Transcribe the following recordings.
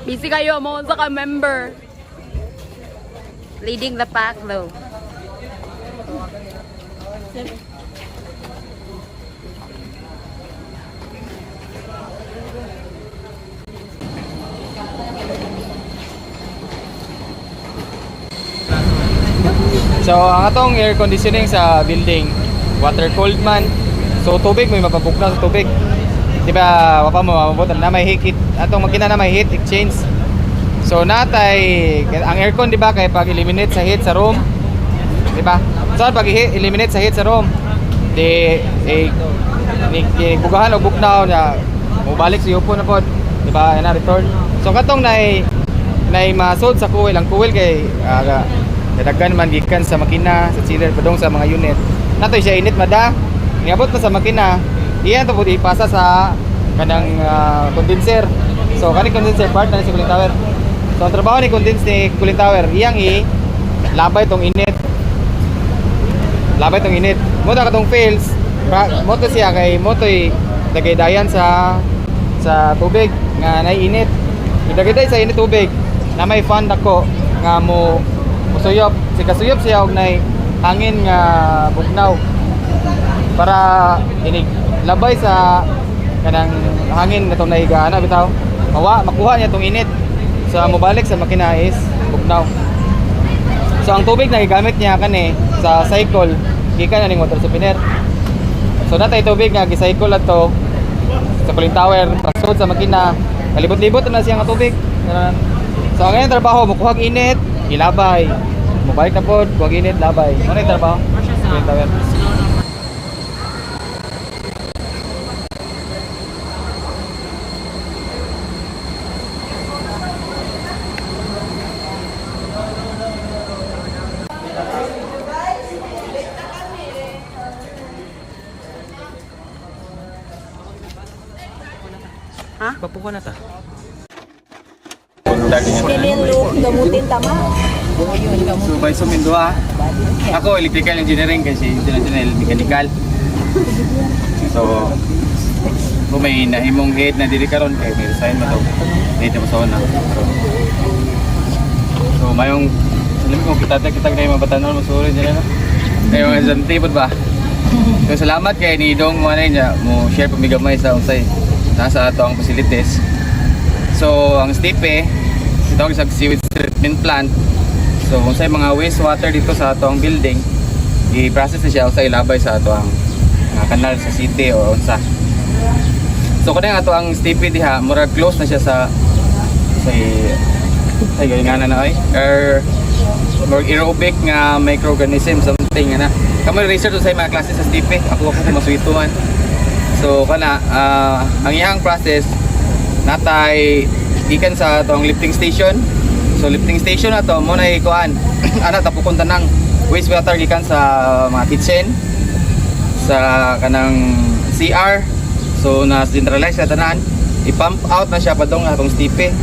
Busy kayo mo sa ka-member. Leading the pack though. So ang atong air conditioning sa building, water cooled man. So tubig may mapabukna sa tubig. Di ba wapa mo mabutan na may heat atong makina na may heat exchange. So natay ang aircon di ba kay pag eliminate sa heat sa room. Di ba? So pag eliminate sa heat sa room, di bugahan o buknaw na mobalik sa upo na pod. Di ba? Na return. So katong nay masod sa coil, ang coil kay daghan man gikan sa makina sa chiller padong sa mga unit. Natoy siya init mada. Niabot na sa makina. Iyan to pud ipasa sa kanang condenser. So kani condenser part na si cooling tower. So ang trabaho ni condenser ni cooling tower, iyang labay tong init. Labay tong init. Mo ta katong fails. Mo to siya kay mo toy dagay-dayan sa tubig nga naiinit. Dagay-day sa init tubig na may fan nako nga mo musuyop, sikasuyop siya og nay hangin nga bugnaw para inig labay sa kanang hangin natong nahigaana bitaw makuha niya tong init sa mobalik sa makina is bugnaw. So ang tubig na gigamit niya kani sa cycle gikan ning water softener. So natay tubig nga gi-cycle ato sa cooling tower pasod sa makina kalibot-libot na siya nga tubig. So ang ngayon trabaho mukuha init ilabay. Mobalik na po, huwag init, labay. Ano yung trabaho? Cooling tower. Ha? Papuko na ta. Kinilo, gamutin tama. So by Sumindua, ako electrical engineering kasi international mechanical. So kung may nahimong head na diri karon kay may resign mo daw. Dito mo sa una. So mayong alam ko kita na mga batanon mo suri dyan na. Kayo nga zanti pod ba? So salamat kay ni Dong mo niya mo share pamigamay sa unsay nasa ato ang facilities. So ang stipe ito ang isang sewage treatment plant. So kung sa mga wastewater dito sa ato ang building, i-process na siya o sa ilabay sa ato ang kanal sa city o unsa. So kung ato ang stipe diha, murag close na siya sa nga na ay aerobic nga microorganism something na. Kamo research sa mga klase sa stipe, ako masuito man. So kana ang iyang process natay gikan sa atong lifting station. So lifting station na to mo na ikuan ana tapukunta ng wastewater gikan sa mga kitchen sa kanang CR. So na centralize sa tanan i-pump out na siya padong atong stipe.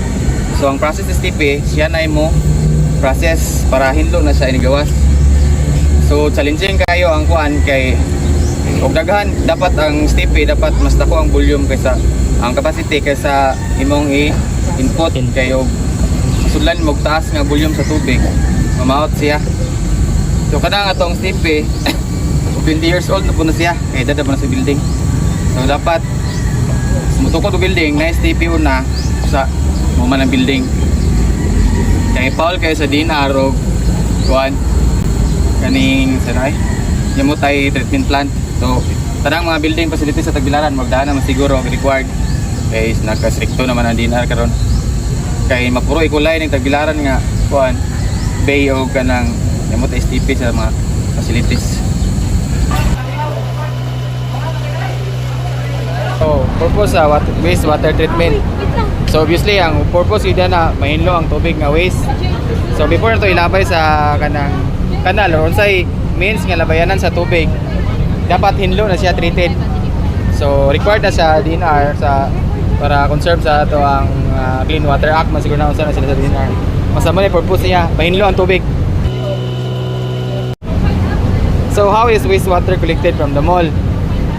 So ang process ng stipe siya na mo process para hinlo na siya inigawas. So challenging kayo ang kuan kay og daghan dapat ang stipe dapat mas dako ang volume kaysa ang capacity kaysa imong input kayo sudlan mo taas nga volume sa tubig mamaot siya. So kanang atong stipe 20 years old na po na siya kay dada pa na sa building. So dapat sumutukod og building na stipe una sa muman ang building kay Paul kayo sa dinar og kuan kaning sanay yamutay treatment plant. So tanang mga building facilities sa Tagbilaran magdaan naman siguro required kay naka-stricto naman ang dinar karon kay mapuro ikulay ning Tagbilaran nga kuan bay o kanang yamot STP sa mga facilities. So purpose sa wastewater treatment. So obviously ang purpose ida na mahinlo ang tubig nga waste. So before na to ilabay sa kanang kanal or unsay means nga labayanan sa tubig dapat hinlo na siya treated. So required na sa DNR sa para conserve sa ato ang Clean Water Act man siguro na unsa na sila sa DNR. Masama ni purpose niya mahinlo ang tubig. So how is wastewater collected from the mall?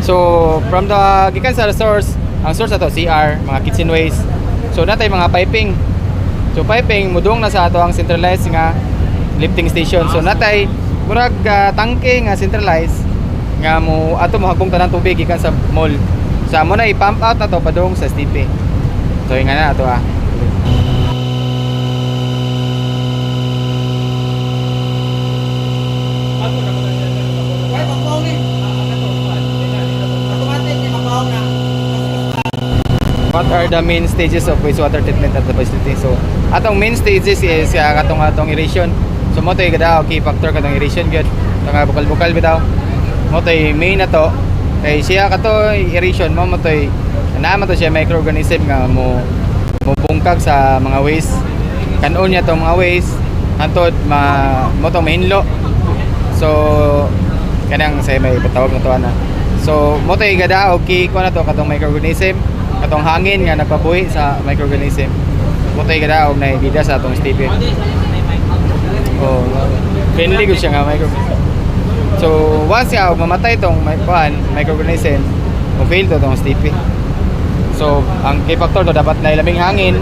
So from the gikan sa source, ang source ato CR, mga kitchen waste. So natay mga piping. So piping mudong na sa ato ang centralized nga lifting station. So natay murag tangke nga centralized nga mo ato mo hagbong tanang tubig gikan sa mall. Sa mo na i-pump out ato padung sa STP. So nga na ato What are the main stages of wastewater treatment at the facility? So, atong main stages is katong aeration. So, mo to'y gadaw, key factor katong aeration gyud. Tanga bukal-bukal bitaw. Mo to'y main na to. Kay siya kato aeration mo to'y naman to siya microorganism nga mo bungkag sa mga waste. Kanon niya tong mga waste hantod mo tong mahinlo. So, kanang say may patawag na to ana. So, mo to'y gadaw, key ko na to katong microorganism. Katong hangin nga nagpabuhi sa microorganism. Mutay kada og naibida sa atong STP. Oh, friendly gud siya nga microorganism. So, once nga og mamatay tong microorganism, o fail to tong STP. So, ang key factor to dapat na ilaming hangin,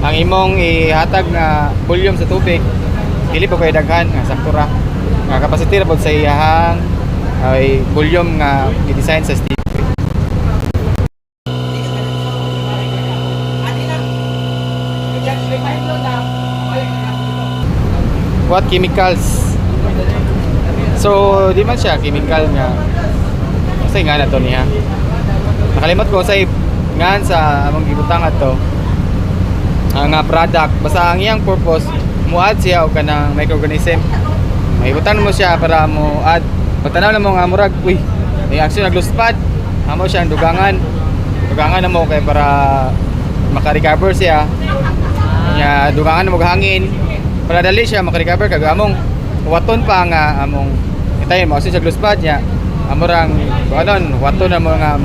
ang imong ihatag nga volume sa tubig dili pa kay daghan nga sakto ra. Nga capacity ra pod sa iyahang ay volume nga i-design sa STP. What chemicals? So, di man siya chemical nga. Kasi nga na to niya. Nakalimot ko say ngan sa among gibutang ato ang product. Basta ang iyang purpose mo-add siya og kanang microorganism. Maibutan mo siya para mo add. Pagtanaw na mo nga murag, uy, may action nagluspad. Amo siya ang dugangan. Dugangan na mo kay para maka-recover siya. Nya dugangan mo og hangin. Para dali siya makarecover kag among waton pa nga among itay mo siya gluspad niya amorang kanon waton na mo nga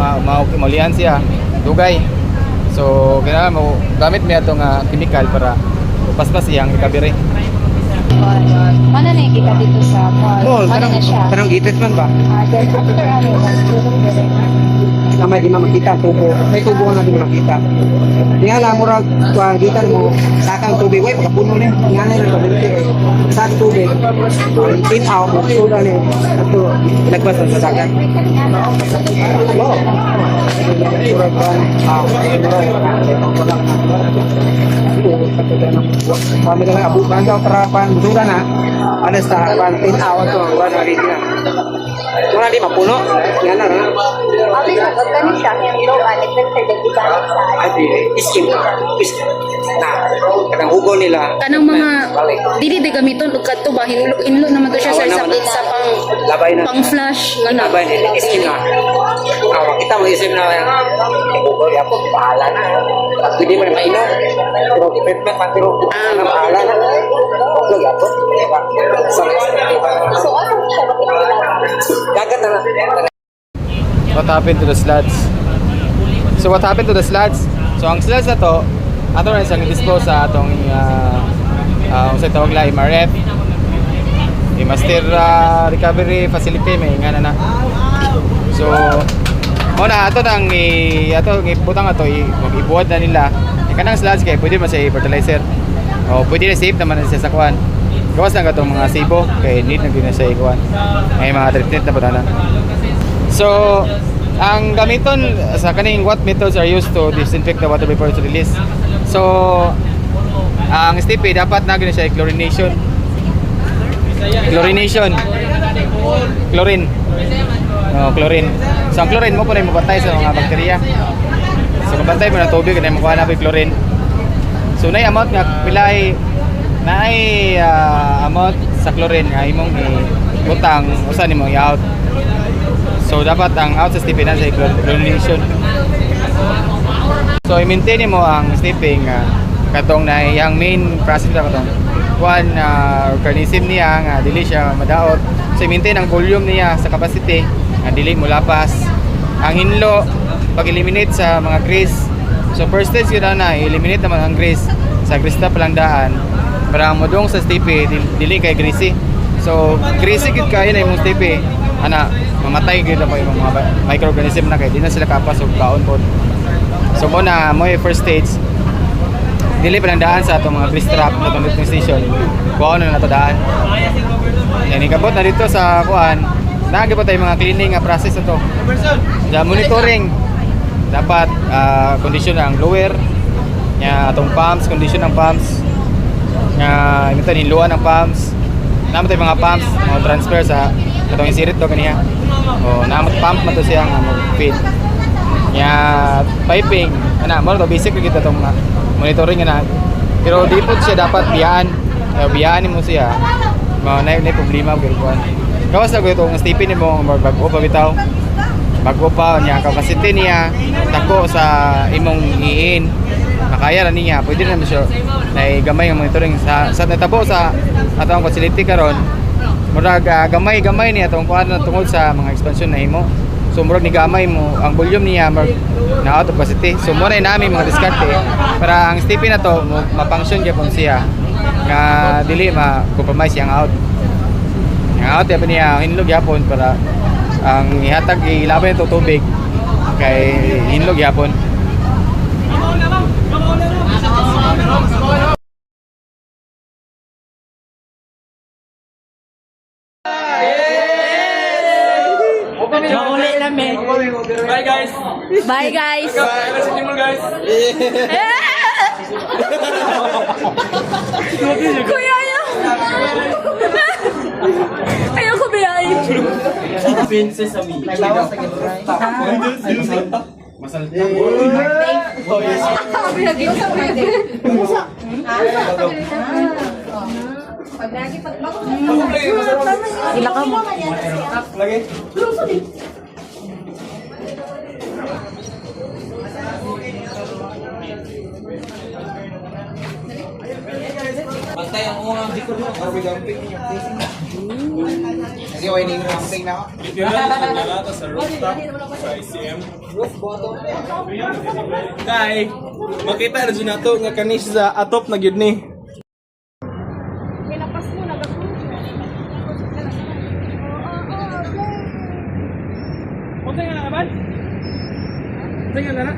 maulian siya dugay. So kailangan mo gamit mi ato nga chemical para paspas iyang recovery. Mana na yung kita dito sa mall? Mana na siya? Tanong gitet man ba? Then after Namay di makita tubo. May tubo na di makita. Nga lang murag tuwa gitan mo sakang tubig way pagkapuno ni. Nga na rin pabili sa tubig. Tin out mo suda ni. Ato nagbas sa sakan. Mo. Murag ban kami lang abukan daw para panduran na. Ano sa tin out to wala rin na. Wala di mapuno. Yan na na. Abi sa gani siya hello nagpenter din sa Adi, iskin. Na, kadang hugo nila. Kanang mga dili de gamiton og kadto ba hinlo naman to siya sir sa pang Labay na. pang flash ngana. Labay na, iskin na. Kita mo isip na hugo ya po, bahala na. Pwede mo na mainom. Pero treatment man pero na bahala na. Hugo ya po. So ano siya Dagat na. What happened to the sludge? So what happened to the sludge? So ang sludge na to, ato rin siyang dispose sa atong sa tawag la MRF, Master Recovery Facility, may nga na. So muna ato nang ato ibutang ato ibuhat na nila. Kanang sludge kay pwede man sa fertilizer. O pwede na safe naman siya sa kuan. Gawas lang katong mga sibo kay need na gyud na sa ikuan. May mga treatment na pud. So, ang gamiton sa kaning what methods are used to disinfect the water before it's released. So, ang STP dapat na gina siya chlorination. Chlorine. No, chlorine. So, ang chlorine mo po na mabantay sa mga bakterya. So, mabantay mo na tubig na makuha na po chlorine. So, naay amount nga pilay naay amount sa chlorine nga imong ibutang usa nimo i-out. So dapat ang out sa STP na sa chlorination. So i-maintain mo ang STP katong na iyang main process na katong kuan organism niya nga dili siya madaot. So i-maintain ang volume niya sa capacity nga dili mo lapas. Ang hinlo pag-eliminate sa mga grease. So first stage yun na i-eliminate naman ang grease. Sa grease na palang daan para modong sa STP dili kay greasy. So greasy gid kay na imong STP ana mamatay gyud na po yung mga microorganism na kay di na sila kapas og kaon pod. So mo na mo first stage dili pa lang daan sa atong mga grease trap na itong lifting station. Kuha na ito daan. Yan, ikabot na dito sa kuan. Nagay pa tayo mga cleaning process na to. Sa monitoring, dapat kondisyon ang blower, atong pumps, kondisyon ng pumps, imitan hinluan ng pumps. Naman tayo mga pumps, mga transfer sa itong isirit to kaniya. O naman pump man to siya nga mag-feed. Piping, mo to basic kita itong monitoring na. Pero di po siya dapat biyaan. Biyaan mo siya. Na problema pero kuan. Gawas na ko itong stipin mo bago pa bitaw. Bago pa niya capacity niya dako sa imong iin. Makaya ra niya, pwede na siya na gamay ang monitoring sa natabo sa atong facility karon. Murag gamay niya atong kuan tungod sa mga expansion na himo. So murag ni gamay mo ang volume niya na out of capacity. So mo na namin mga diskarte para ang stipin na to ma-function gyapon siya nga dili ma-compromise yang out. Ang out yapon niya hinlog yapon para ang ihatag ilaban ito tubig kay hinlog yapon. Bye guys. Kuya ayaw. Ayaw ko biyahin. Bantay ang ungang dikor mo. Gamping niyo. Kasi wala yung camping na ako. Sa rooftop, sa ICM. Kay, makita na dyan nato nga kanis sa atop na gyud ni. Okay nga naman? Okay nga na?